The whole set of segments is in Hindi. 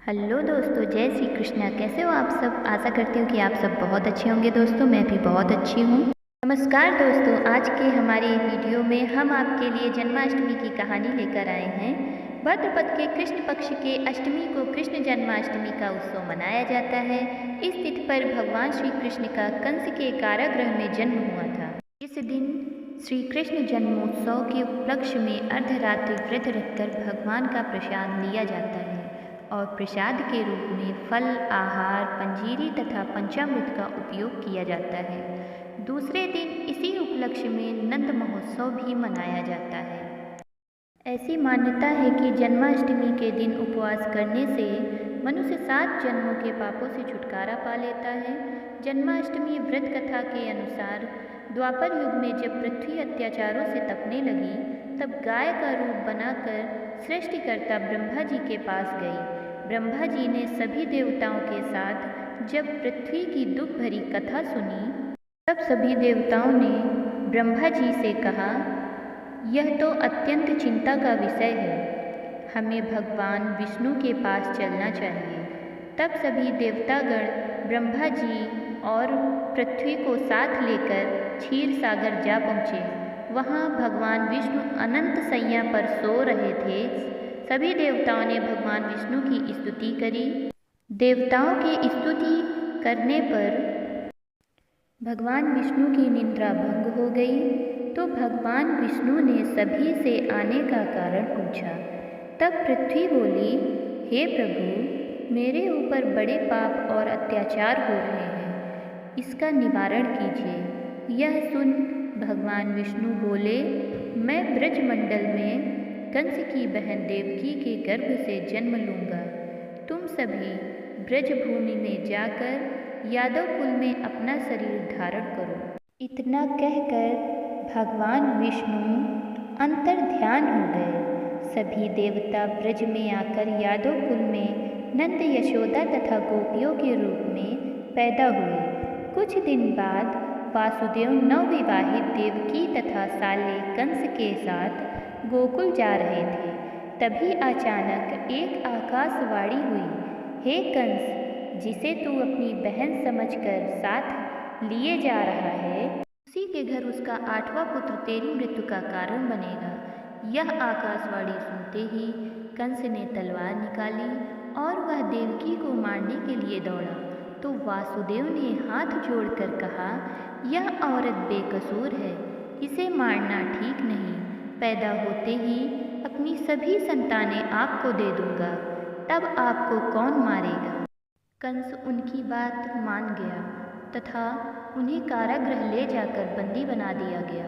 हेलो दोस्तों, जय श्री कृष्णा। कैसे हो आप सब? आशा करती हूँ कि आप सब बहुत अच्छे होंगे। दोस्तों मैं भी बहुत अच्छी हूँ। नमस्कार दोस्तों, आज के हमारे वीडियो में हम आपके लिए जन्माष्टमी की कहानी लेकर आए हैं। भाद्रपद के कृष्ण पक्ष के अष्टमी को कृष्ण जन्माष्टमी का उत्सव मनाया जाता है। इस तिथि पर भगवान श्री कृष्ण का कंस के कारागृह में जन्म हुआ था। इस दिन श्री कृष्ण जन्मोत्सव के उपलक्ष्य में अर्धरात्रि व्रत रखकर भगवान का प्रसाद लिया जाता है और प्रसाद के रूप में फल, आहार, पंजीरी तथा पंचामृत का उपयोग किया जाता है। दूसरे दिन इसी उपलक्ष्य में नंद महोत्सव भी मनाया जाता है। ऐसी मान्यता है कि जन्माष्टमी के दिन उपवास करने से मनुष्य 7 जन्मों के पापों से छुटकारा पा लेता है। जन्माष्टमी व्रत कथा के अनुसार द्वापर युग में जब पृथ्वी अत्याचारों से तपने लगी, तब गाय का रूप बनाकर सृष्टिकर्ता ब्रह्मा जी के पास गई। ब्रह्मा जी ने सभी देवताओं के साथ जब पृथ्वी की दुख भरी कथा सुनी, तब सभी देवताओं ने ब्रह्मा जी से कहा, यह तो अत्यंत चिंता का विषय है, हमें भगवान विष्णु के पास चलना चाहिए। तब सभी देवतागण ब्रह्मा जी और पृथ्वी को साथ लेकर क्षीर सागर जा पहुँचे। वहाँ भगवान विष्णु अनंत सैया पर सो रहे थे। सभी देवताओं ने भगवान विष्णु की स्तुति करी। देवताओं की स्तुति करने पर भगवान विष्णु की निद्रा भंग हो गई, तो भगवान विष्णु ने सभी से आने का कारण पूछा। तब पृथ्वी बोली, हे प्रभु, मेरे ऊपर बड़े पाप और अत्याचार हो रहे हैं, इसका निवारण कीजिए। यह सुन भगवान विष्णु बोले, मैं ब्रजमंडल में कंस की बहन देवकी के गर्भ से जन्म लूँगा। तुम सभी ब्रजभूमि में जाकर यादव कुल में अपना शरीर धारण करो। इतना कहकर भगवान विष्णु अंतर ध्यान हो गए। सभी देवता ब्रज में आकर यादव कुल में नंद, यशोदा तथा गोपियों के रूप में पैदा हुए। कुछ दिन बाद वासुदेव नवविवाहित देवकी तथा साले कंस के साथ गोकुल जा रहे थे। तभी अचानक एक आकाशवाणी हुई, हे कंस, जिसे तू अपनी बहन समझकर साथ लिए जा रहा है, उसी के घर उसका 8वां पुत्र तेरी मृत्यु का कारण बनेगा। यह आकाशवाणी सुनते ही कंस ने तलवार निकाली और वह देवकी को मारने के लिए दौड़ा, तो वासुदेव ने हाथ जोड़कर कहा, यह औरत बेकसूर है, इसे मारना ठीक नहीं। पैदा होते ही अपनी सभी संतानें आपको दे दूंगा, तब आपको कौन मारेगा? कंस उनकी बात मान गया तथा उन्हें कारागृह ले जाकर बंदी बना दिया गया।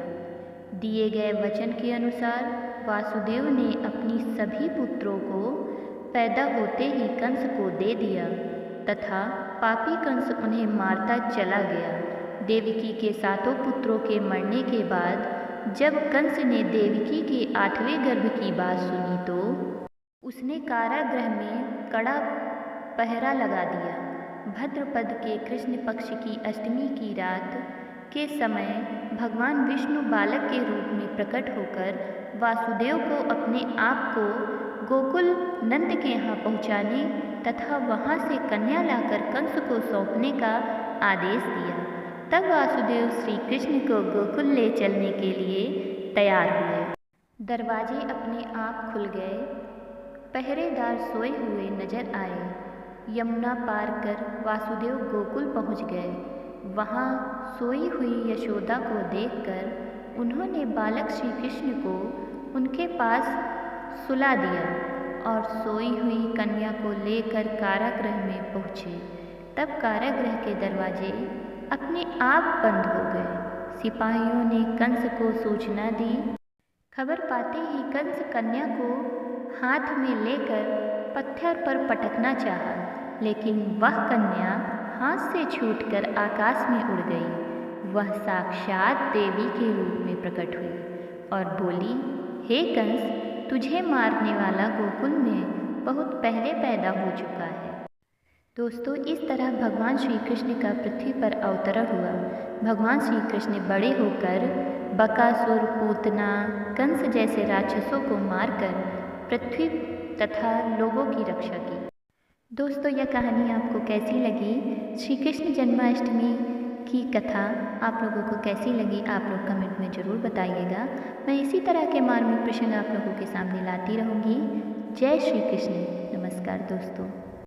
दिए गए वचन के अनुसार वासुदेव ने अपनी सभी पुत्रों को पैदा होते ही कंस को दे दिया तथा पापी कंस उन्हें मारता चला गया। देवकी के 7 पुत्रों के मरने के बाद जब कंस ने देवकी के 8वें गर्भ की बात सुनी, तो उसने कारागृह में कड़ा पहरा लगा दिया। भाद्रपद के कृष्ण पक्ष की अष्टमी की रात के समय भगवान विष्णु बालक के रूप में प्रकट होकर वासुदेव को अपने आप को गोकुल नंद के यहाँ पहुँचाने तथा वहाँ से कन्या लाकर कंस को सौंपने का आदेश दिया। तब वासुदेव श्री कृष्ण को गोकुल ले चलने के लिए तैयार हुए। दरवाजे अपने आप खुल गए, पहरेदार सोए हुए नजर आए। यमुना पार कर वासुदेव गोकुल पहुंच गए। वहां सोई हुई यशोदा को देखकर उन्होंने बालक श्री कृष्ण को उनके पास सुला दिया और सोई हुई कन्या को लेकर कारागृह में पहुँचे। तब कारागृह के दरवाजे अपने आप बंद हो गए। सिपाहियों ने कंस को सूचना दी। खबर पाते ही कंस कन्या को हाथ में लेकर पत्थर पर पटकना चाहा, लेकिन वह कन्या हाथ से छूटकर आकाश में उड़ गई। वह साक्षात देवी के रूप में प्रकट हुई और बोली, हे कंस, तुझे मारने वाला गोकुल में बहुत पहले पैदा हो चुका है। दोस्तों, इस तरह भगवान श्री कृष्ण का पृथ्वी पर अवतरण हुआ। भगवान श्री कृष्ण बड़े होकर बकासुर, पूतना, कंस जैसे राक्षसों को मारकर पृथ्वी तथा लोगों की रक्षा की। दोस्तों यह कहानी आपको कैसी लगी? श्री कृष्ण जन्माष्टमी की कथा आप लोगों को कैसी लगी? आप लोग कमेंट में ज़रूर बताइएगा। मैं इसी तरह के मार्मिक प्रसंग आप लोगों के सामने लाती रहूँगी। जय श्री कृष्ण। नमस्कार दोस्तों।